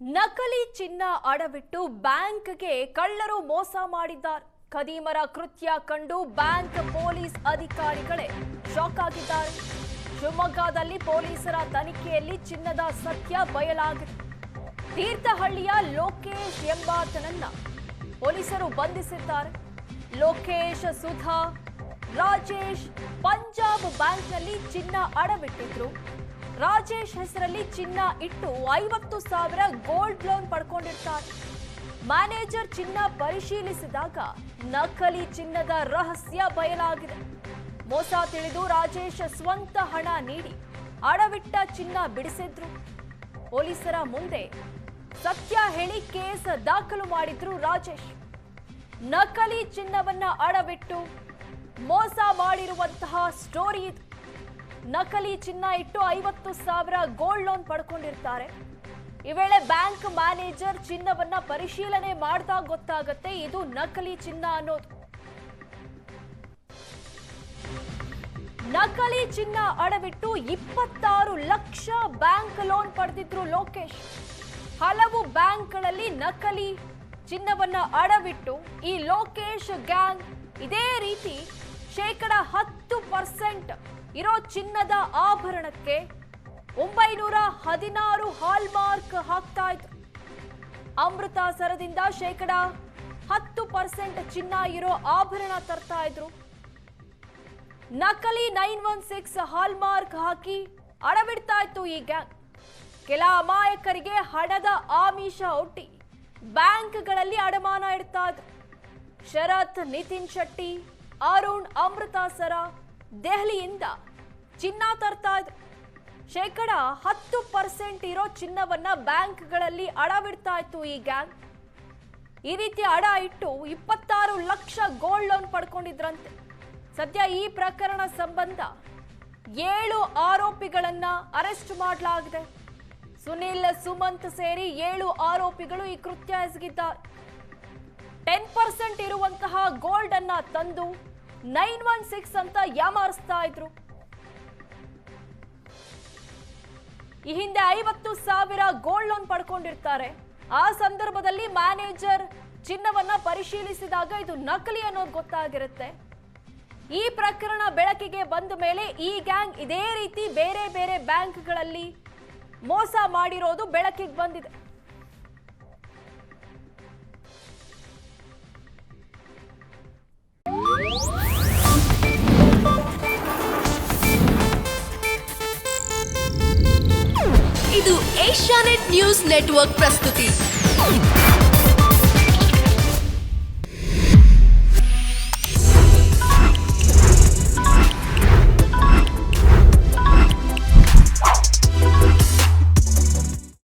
ನಕಲಿ ಚಿನ್ನ ಅಡವಿಟ್ಟು ಬ್ಯಾಂಕ್ಗೆ ಕಳ್ಳರು ಮೋಸ ಮಾಡಿದ್ದಾರೆ. ಖದೀಮರ ಕೃತ್ಯ ಕಂಡು ಬ್ಯಾಂಕ್ ಪೊಲೀಸ್ ಅಧಿಕಾರಿಗಳೇ ಶಾಕ್ ಆಗಿದ್ದಾರೆ. ಶಿವಮೊಗ್ಗದಲ್ಲಿ ಪೊಲೀಸರ ತನಿಖೆಯಲ್ಲಿ ಚಿನ್ನದ ಸತ್ಯ ಬಯಲಾಗಿದೆ. ತೀರ್ಥಹಳ್ಳಿಯ ಲೋಕೇಶ್ ಎಂಬಾತನನ್ನ ಪೊಲೀಸರು ಬಂಧಿಸಿದ್ದಾರೆ. ಲೋಕೇಶ್, ಸುಧಾ, ರಾಜೇಶ್ ಪಂಜಾಬ್ ಬ್ಯಾಂಕ್ನಲ್ಲಿ ಚಿನ್ನ ಅಡವಿಟ್ಟಿದ್ರು. ರಾಜೇಶ್ ಹೆಸರಲ್ಲಿ ಚಿನ್ನ ಇಟ್ಟು 50,000 ಗೋಲ್ಡ್ ಲೋನ್ ಪಡ್ಕೊಂಡಿರ್ತಾರೆ. ಮ್ಯಾನೇಜರ್ ಚಿನ್ನ ಪರಿಶೀಲಿಸಿದಾಗ ನಕಲಿ ಚಿನ್ನದ ರಹಸ್ಯ ಬಯಲಾಗಿದೆ. ಮೋಸ ತಿಳಿದು ರಾಜೇಶ್ ಸ್ವಂತ ಹಣ ನೀಡಿ ಅಡವಿಟ್ಟ ಚಿನ್ನ ಬಿಡಿಸಿದ್ರು. ಪೊಲೀಸರ ಮುಂದೆ ಸತ್ಯ ಹೇಳಿ ಕೇಸ್ ದಾಖಲು ಮಾಡಿದ್ರು ರಾಜೇಶ್. ನಕಲಿ ಚಿನ್ನವನ್ನ ಅಡವಿಟ್ಟು ಮೋಸ ಮಾಡಿರುವಂತಹ ಸ್ಟೋರಿ ಇದು. ನಕಲಿ ಚಿನ್ನ ಇಟ್ಟು 50,000 ಗೋಲ್ಡ್ ಲೋನ್ ಪಡ್ಕೊಂಡಿರ್ತಾರೆ. ಈ ವೇಳೆ ಬ್ಯಾಂಕ್ ಮ್ಯಾನೇಜರ್ ಚಿನ್ನವನ್ನ ಪರಿಶೀಲನೆ ಮಾಡಿದಾಗ ಗೊತ್ತಾಗುತ್ತೆ ಇದು ನಕಲಿ ಚಿನ್ನ ಅನ್ನೋದು. ನಕಲಿ ಚಿನ್ನ ಅಡವಿಟ್ಟು 26 ಲಕ್ಷ ಬ್ಯಾಂಕ್ ಲೋನ್ ಪಡೆದಿದ್ರು ಲೋಕೇಶ್. ಹಲವು ಬ್ಯಾಂಕ್ಗಳಲ್ಲಿ ನಕಲಿ ಚಿನ್ನವನ್ನ ಅಡವಿಟ್ಟು ಈ ಲೋಕೇಶ್ ಗ್ಯಾಂಗ್ ಇದೇ ರೀತಿ 10% ಇರೋ ಚಿನ್ನದ ಆಭರಣಕ್ಕೆ 916 ಹಾಲ್ಮಾರ್ಕ್ ಹಾಕ್ತಾ ಇದ್ರು. ಅಮೃತಸರದಿಂದ 10% ಚಿನ್ನ ಇರೋ ಆಭರಣ ತರ್ತಾ ಇದ್ರು. ನಕಲಿ 916 ಹಾಲ್ಮಾರ್ಕ್ ಹಾಕಿ ಅಡವಿಡ್ತಾ ಇತ್ತು ಈ ಗ್ಯಾಂಗ್. ಕೆಲ ಅಮಾಯಕರಿಗೆ ಹಣದ ಆಮಿಷ ಒಡ್ಡಿ ಬ್ಯಾಂಕ್ಗಳಲ್ಲಿ ಅಡಮಾನ ಇಡ್ತಾ ಇದ್ರು. ಶರತ್, ನಿತಿನ್ ಶೆಟ್ಟಿ, ಅರುಣ್ ಅಮೃತಸರ, ದೆಹಲಿಯಿಂದ ಚಿನ್ನ ತರ್ತಾ ಇದ್ರು. 10% ಇರೋ ಚಿನ್ನವನ್ನ ಬ್ಯಾಂಕ್ಗಳಲ್ಲಿ ಅಡವಿಡ್ತಾ ಇತ್ತು ಈ ಗ್ಯಾಂಗ್. ಈ ರೀತಿ ಅಡ ಇಟ್ಟು 26 ಲಕ್ಷ ಗೋಲ್ಡ್ ಲೋನ್ ಪಡ್ಕೊಂಡಿದ್ರಂತೆ. ಸದ್ಯ ಈ ಪ್ರಕರಣ ಸಂಬಂಧ 7 ಆರೋಪಿಗಳನ್ನ ಅರೆಸ್ಟ್ ಮಾಡಲಾಗಿದೆ. ಸುನಿಲ್, ಸುಮಂತ್ ಸೇರಿ 7 ಆರೋಪಿಗಳು ಈ ಕೃತ್ಯ ಎಸಗಿದ್ದಾರೆ. 10% ಇರುವಂತಹ ಗೋಲ್ಡ್ ಅನ್ನ ತಂದು 916 ಅಂತ ಯಾಮಾರಿಸ್ತಾ ಇದ್ರು. ಈ ಹಿಂದೆ 50,000 ಗೋಲ್ಡ್ ಲೋನ್ ಪಡ್ಕೊಂಡಿರ್ತಾರೆ. ಆ ಸಂದರ್ಭದಲ್ಲಿ ಮ್ಯಾನೇಜರ್ ಚಿನ್ನವನ್ನ ಪರಿಶೀಲಿಸಿದಾಗ ಇದು ನಕಲಿ ಅನ್ನೋದು ಗೊತ್ತಾಗಿರುತ್ತೆ. ಈ ಪ್ರಕರಣ ಬೆಳಕಿಗೆ ಬಂದ ಮೇಲೆ ಈ ಗ್ಯಾಂಗ್ ಇದೇ ರೀತಿ ಬೇರೆ ಬೇರೆ ಬ್ಯಾಂಕ್ಗಳಲ್ಲಿ ಮೋಸ ಮಾಡಿರೋದು ಬೆಳಕಿಗೆ ಬಂದಿದೆ. ಇದು ಏಷ್ಯಾನೆಟ್ ನ್ಯೂಸ್ ನೆಟ್ವರ್ಕ್ ಪ್ರಸ್ತುತಿ.